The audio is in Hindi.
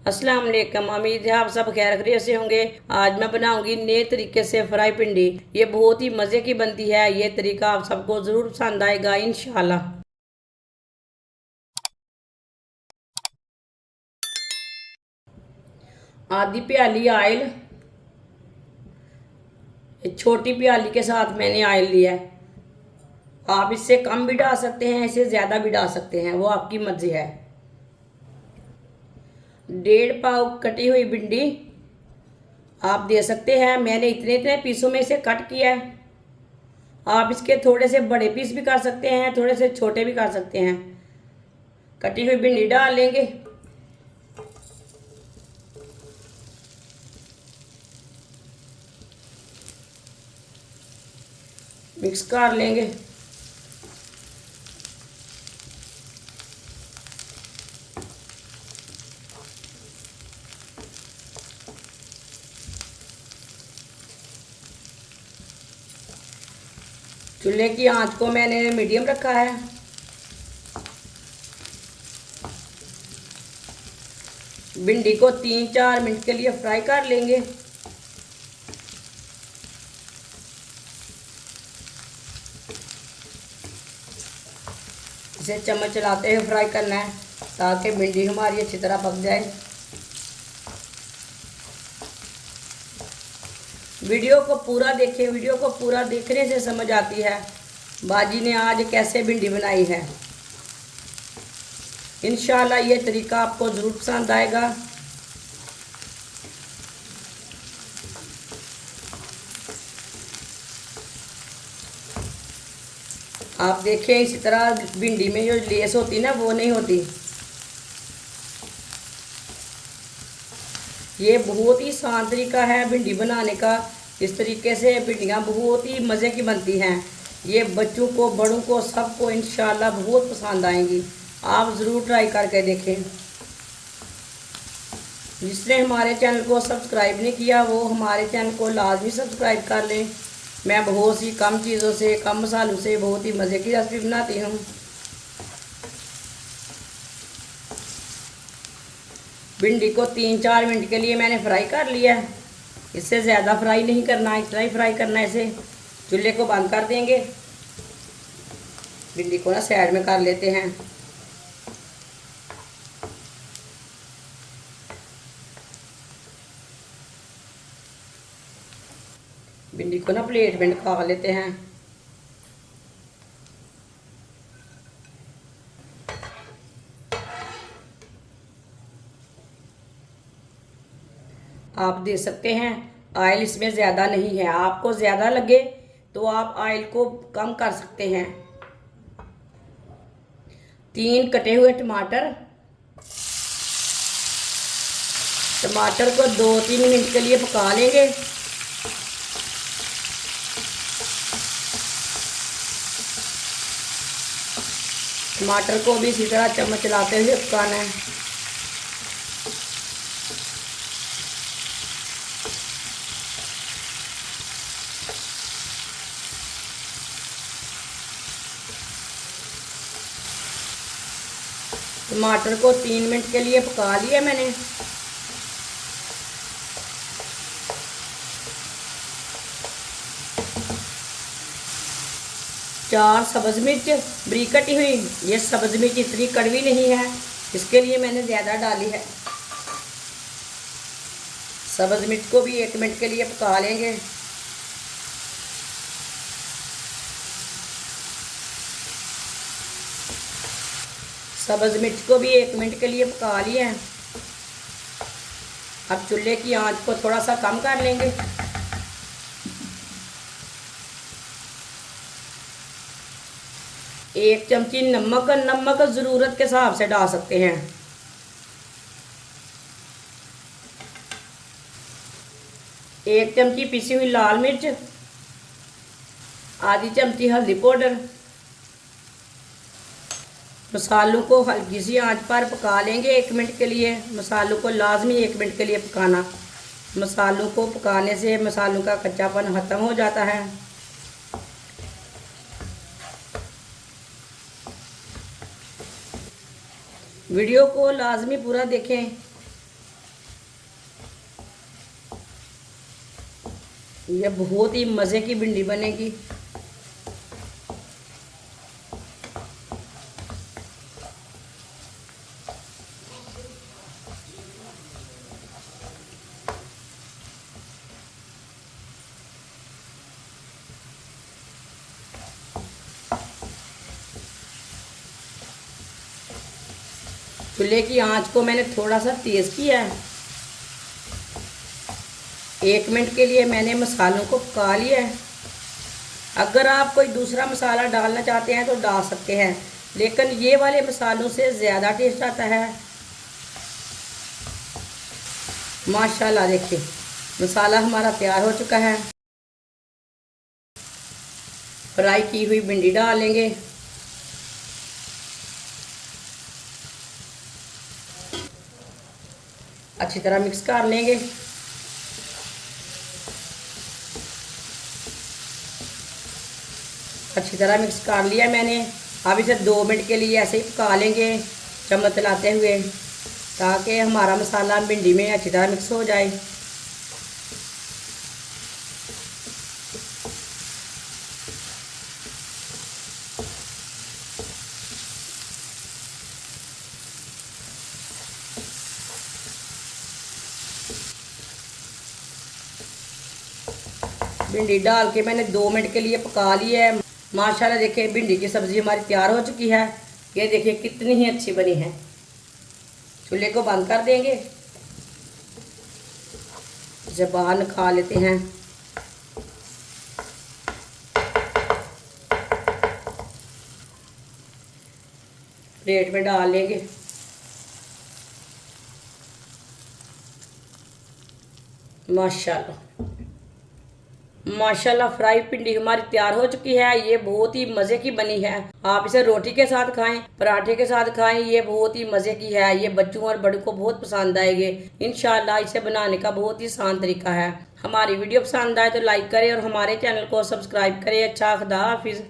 अस्सलाम वालेकुम। उम्मीद है आप सब खैर खैरियत से होंगे। आज मैं बनाऊंगी नए तरीके से फ्राई भिंडी। ये बहुत ही मज़े की बनती है। ये तरीका आप सबको ज़रूर पसंद आएगा इंशाल्लाह। आधी प्याली ऑयल, छोटी प्याली के साथ मैंने ऑयल लिया है। आप इससे कम भी डाल सकते हैं, इससे ज़्यादा भी डाल सकते हैं, वो आपकी मर्जी है। 1.5 पाव कटी हुई भिंडी आप दे सकते हैं। मैंने इतने इतने पीसों में इसे कट किया है। आप इसके थोड़े से बड़े पीस भी कर सकते हैं, थोड़े से छोटे भी कर सकते हैं। कटी हुई भिंडी डाल लेंगे। मिक्स कर लेंगे। चूल्हे की आंच को मैंने मीडियम रखा है। भिंडी को 3-4 मिनट के लिए फ्राई कर लेंगे। इसे चम्मच चलाते हुए फ्राई करना है ताकि भिंडी हमारी अच्छी तरह पक जाए। वीडियो को पूरा देखें। वीडियो को पूरा देखने से समझ आती है बाजी ने आज कैसे भिंडी बनाई है। इंशाल्लाह ये तरीका आपको ज़रूर पसंद आएगा। आप देखें इसी तरह भिंडी में जो लेस होती ना वो नहीं होती। ये बहुत ही आसान तरीका है भिंडी बनाने का। इस तरीके से भिंडियाँ बहुत ही मज़े की बनती हैं। ये बच्चों को बड़ों को सबको इंशाल्लाह बहुत पसंद आएंगी। आप ज़रूर ट्राई करके देखें। जिसने हमारे चैनल को सब्सक्राइब नहीं किया वो हमारे चैनल को लाजमी सब्सक्राइब कर लें। मैं बहुत सी कम चीज़ों से, कम मसालों से बहुत ही मज़े की रेसिपी बनाती हूँ। भिंडी को 3-4 मिनट के लिए मैंने फ्राई कर लिया है। इससे ज़्यादा फ्राई नहीं करना है, इतना ही फ्राई करना है। इसे चूल्हे को बंद कर देंगे। भिंडी को ना साइड में कर लेते हैं। भिंडी को ना प्लेट में निकाल लेते हैं। आप दे सकते हैं ऑयल इसमें ज़्यादा नहीं है। आपको ज़्यादा लगे तो आप ऑयल को कम कर सकते हैं। 3 कटे हुए टमाटर। टमाटर को 2-3 मिनट के लिए पका लेंगे। टमाटर को भी इसी तरह चम्मच चलाते हुए पकाना है। टमाटर को 3 मिनट के लिए पका लिया मैंने। चार सब्ज़ मिर्च बरीक कटी हुई। ये सब्ज़ मिर्च इतनी कड़वी नहीं है, इसके लिए मैंने ज़्यादा डाली है। सब्ज़ मिर्च को भी 1 मिनट के लिए पका लेंगे। सब्ज़ मिर्च को भी 1 मिनट के लिए पका लिया है। अब चूल्हे की आंच को थोड़ा सा कम कर लेंगे। एक चमची नमक। नमक ज़रूरत के हिसाब से डाल सकते हैं। एक चमची पिसी हुई लाल मिर्च। आधी चमची हल्दी पाउडर। मसालों को हल्की सी आंच पर पका लेंगे 1 मिनट के लिए। मसालों को लाजमी 1 मिनट के लिए पकाना। मसालों को पकाने से मसालों का कच्चापन ख़त्म हो जाता है। वीडियो को लाजमी पूरा देखें। ये बहुत ही मज़े की भिंडी बनेगी। चूल्हे की आंच को मैंने थोड़ा सा तेज़ किया है। 1 मिनट के लिए मैंने मसालों को पका लिया है। अगर आप कोई दूसरा मसाला डालना चाहते हैं तो डाल सकते हैं, लेकिन ये वाले मसालों से ज़्यादा टेस्ट आता है। माशाल्लाह देखिए मसाला हमारा तैयार हो चुका है। फ्राई की हुई भिंडी डाल लेंगे। अच्छी तरह मिक्स कर लेंगे। अच्छी तरह मिक्स कर लिया मैंने। अब इसे 2 मिनट के लिए ऐसे ही पका लेंगे चम्मच चलाते हुए, ताकि हमारा मसाला भिंडी में अच्छी तरह मिक्स हो जाए। भिंडी डाल के मैंने 2 मिनट के लिए पका ली है। माशाल्लाह देखिए भिंडी की सब्ज़ी हमारी तैयार हो चुकी है। ये देखिए कितनी ही अच्छी बनी है। चूल्हे को बंद कर देंगे। इसे बाहर निकाल लेते हैं। प्लेट में डाल लेंगे। माशाल्लाह माशाल्लाह फ्राई भिंडी हमारी तैयार हो चुकी है। ये बहुत ही मज़े की बनी है। आप इसे रोटी के साथ खाएं, पराठे के साथ खाएं, ये बहुत ही मज़े की है। ये बच्चों और बड़ों को बहुत पसंद आएगी इंशाल्लाह। इसे बनाने का बहुत ही आसान तरीका है। हमारी वीडियो पसंद आए तो लाइक करें और हमारे चैनल को सब्सक्राइब करें। अच्छा खुदा हाफिज़।